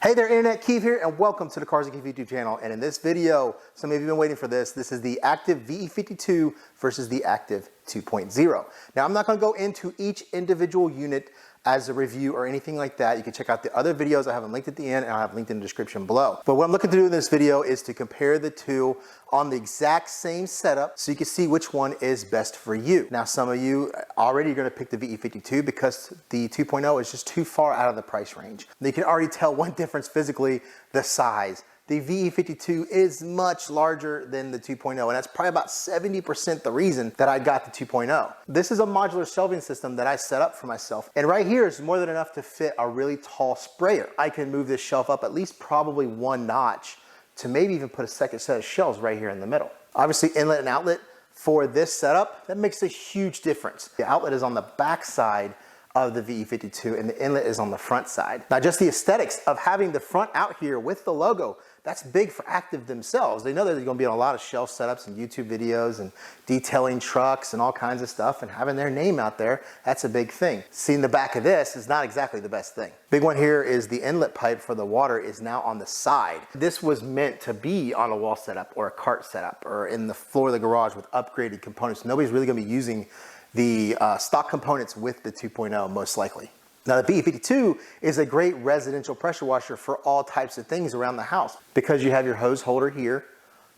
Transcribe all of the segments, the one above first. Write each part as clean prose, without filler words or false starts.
Hey there, Internet, Keith here, and welcome to the Cars and Keith YouTube channel. And in this video, some of you have been waiting for this. This is the Active VE52 versus the Active 2.0. Now, I'm not going to go into each individual unit as a review or anything like that. You can check out the other videos. I have them linked at the end, and I have linked in the description below. But what I'm looking to do in this video is to compare the two on the exact same setup so you can see which one is best for you. Now, some of you already are going to pick the VE52 because the 2.0 is just too far out of the price range. You can already tell one difference physically, the size. The VE52 is much larger than the 2.0, and that's probably about 70% the reason that I got the 2.0. This is a modular shelving system that I set up for myself, and right here is more than enough to fit a really tall sprayer. I can move this shelf up at least probably one notch to maybe even put a second set of shelves right here in the middle. Obviously, inlet and outlet for this setup, that makes a huge difference. The outlet is on the back side of the VE52 and the inlet is on the front side. Now, just the aesthetics of having the front out here with the logo, that's big for Active themselves. They know that they're going to be on a lot of shelf setups and YouTube videos and detailing trucks and all kinds of stuff, and having their name out there, that's a big thing. Seeing the back of this is not exactly the best thing. Big one here is the inlet pipe for the water is now on the side. This was meant to be on a wall setup or a cart setup or in the floor of the garage with upgraded components. Nobody's really going to be using the stock components with the 2.0 most likely. Now, the VE52 is a great residential pressure washer for all types of things around the house because you have your hose holder here,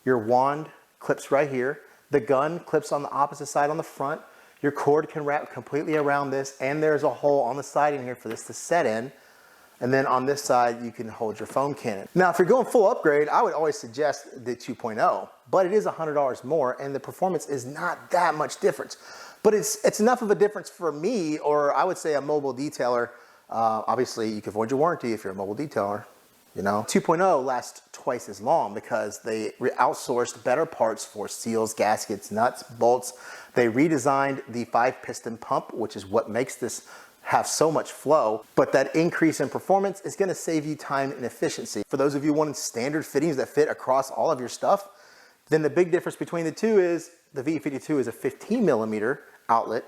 your wand clips right here, the gun clips on the opposite side on the front, your cord can wrap completely around this, and there's a hole on the side in here for this to set in. And then on this side, you can hold your foam cannon. Now, if you're going full upgrade, I would always suggest the 2.0, but it is $100 more, and the performance is not that much difference. But it's enough of a difference for me, or I would say a mobile detailer. Obviously, you can void your warranty if you're a mobile detailer. You know, 2.0 lasts twice as long because they outsourced better parts for seals, gaskets, nuts, bolts. They redesigned the 5-piston pump, which is what makes this have so much flow, but that increase in performance is going to save you time and efficiency. For those of you wanting standard fittings that fit across all of your stuff, then the big difference between the two is the VE52 is a 15mm outlet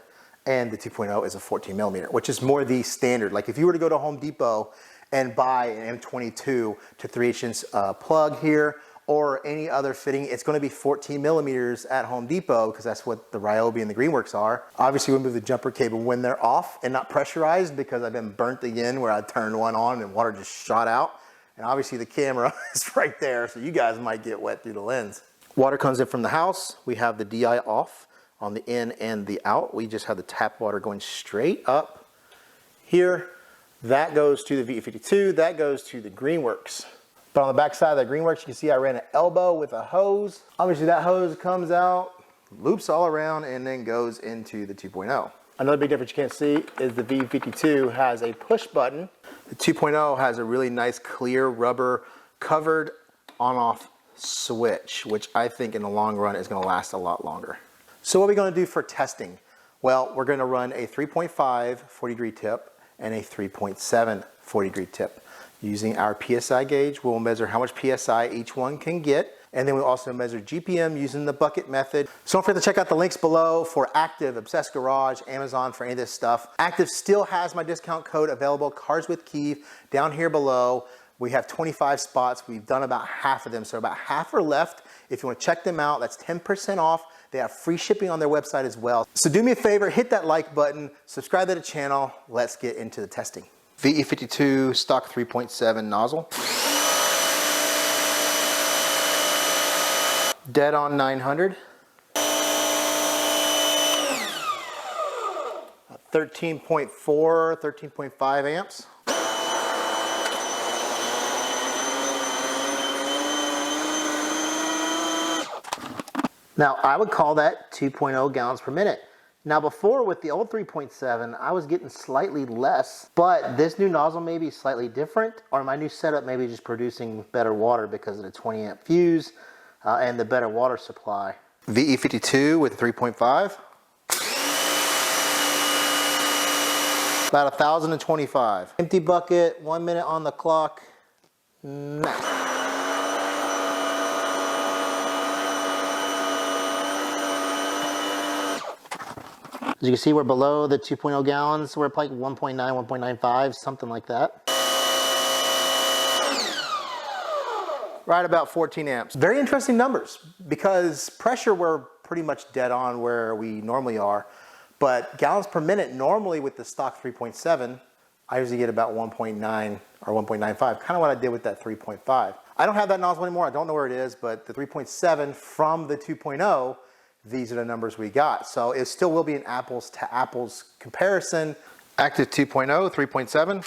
and the 2.0 is a 14mm, which is more the standard. Like if you were to go to Home Depot and buy an M22 to 3/8" plug here or any other fitting, it's going to be 14mm at Home Depot because that's what the Ryobi and the Greenworks are. Obviously, we move the jumper cable when they're off and not pressurized because I've been burnt again where I turned one on and water just shot out. And obviously the camera is right there, so you guys might get wet through the lens. Water comes in from the house. We have the DI off on the in and the out. We just have the tap water going straight up here. That goes to the VE52. That goes to the Greenworks. But on the back side of the Greenworks, you can see I ran an elbow with a hose. Obviously that hose comes out, loops all around, and then goes into the 2.0. Another big difference you can't see is the VE52 has a push button. The 2.0 has a really nice clear rubber covered on-off switch, which I think in the long run is going to last a lot longer. So what are we going to do for testing? Well, we're going to run a 3.5 40-degree tip and a 3.7 40-degree tip. Using our PSI gauge, we'll measure how much PSI each one can get, and then we'll also measure GPM using the bucket method. So don't forget to check out the links below for Active, Obsessed Garage, Amazon for any of this stuff. Active still has my discount code available, Cars with Keith, down here below. We have 25 spots. We've done about half of them, so about half are left. If you want to check them out, that's 10% off. They have free shipping on their website as well. So do me a favor, hit that like button, subscribe to the channel. Let's get into the testing. VE52 stock 3.7 nozzle. Dead on 900. 13.4, 13.5 amps. Now, I would call that 2.0 gallons per minute. Now, before with the old 3.7, I was getting slightly less, but this new nozzle may be slightly different, or my new setup may be just producing better water because of the 20 amp fuse and the better water supply. VE52 with 3.5. About 1,025. Empty bucket, 1 minute on the clock. Nice. As you can see, we're below the 2.0 gallons. We're like 1.9, 1.95, something like that. right about 14 amps. Very interesting numbers because pressure we're pretty much dead on where we normally are, but gallons per minute normally with the stock 3.7, I usually get about 1.9 or 1.95, kind of what I did with that 3.5. I don't have that nozzle anymore, I don't know where it is, but the 3.7 from the 2.0, these are the numbers we got. So it still will be an apples to apples comparison. Active 2.0, 3.7.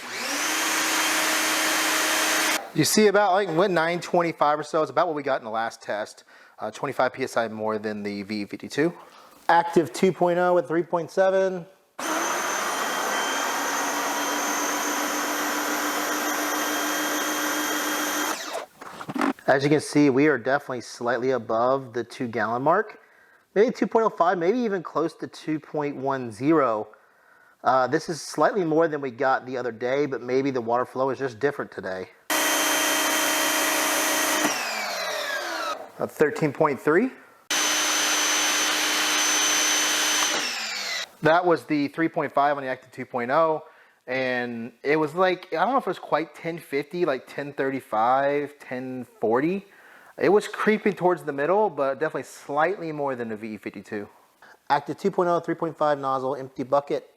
You see about like what 925 or so is about what we got in the last test. 25 psi more than the VE52. Active 2.0 with 3.7. As you can see, we are definitely slightly above the 2 gallon mark. Maybe 2.05, maybe even close to 2.10. This is slightly more than we got the other day, but maybe the water flow is just different today. 13.3. That was the 3.5 on the Active 2.0, and it was like, I don't know if it was quite 1050, like 1035, 1040. It was creeping towards the middle, but definitely slightly more than the VE52. Active 2.0, 3.5 nozzle, empty bucket.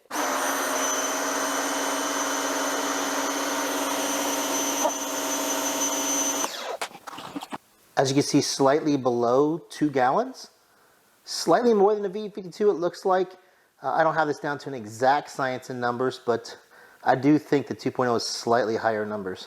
As you can see, slightly below 2 gallons. Slightly more than the VE52, it looks like. I don't have this down to an exact science in numbers, but I do think the 2.0 is slightly higher numbers.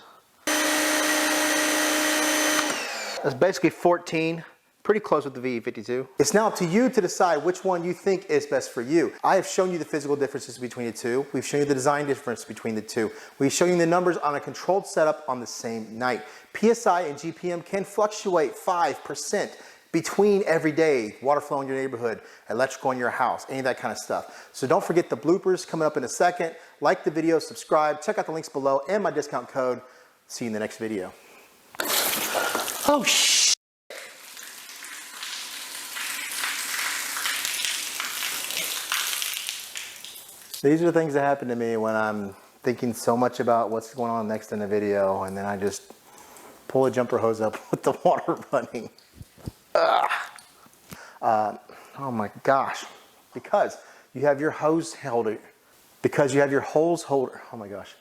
That's basically 14, pretty close with the VE52. It's now up to you to decide which one you think is best for you. I have shown you the physical differences between the two. We've shown you the design difference between the two. We've shown you the numbers on a controlled setup on the same night. PSI and GPM can fluctuate 5% between every day, water flow in your neighborhood, electrical in your house, any of that kind of stuff. So don't forget the bloopers coming up in a second. Like the video, subscribe, check out the links below and my discount code. See you in the next video. Oh, shit. These are the things that happen to me when I'm thinking so much about what's going on next in the video, and then I just pull a jumper hose up with the water running. Oh my gosh. Because you have your hose holder. Because you have your hose holder. Oh my gosh.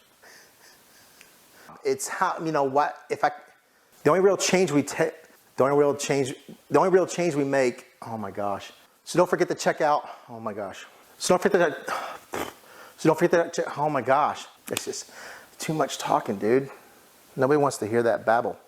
It's how, you know what, the only real change we make, oh my gosh. So don't forget to check out, oh my gosh. So don't forget that, oh my gosh. It's just too much talking, dude. Nobody wants to hear that babble.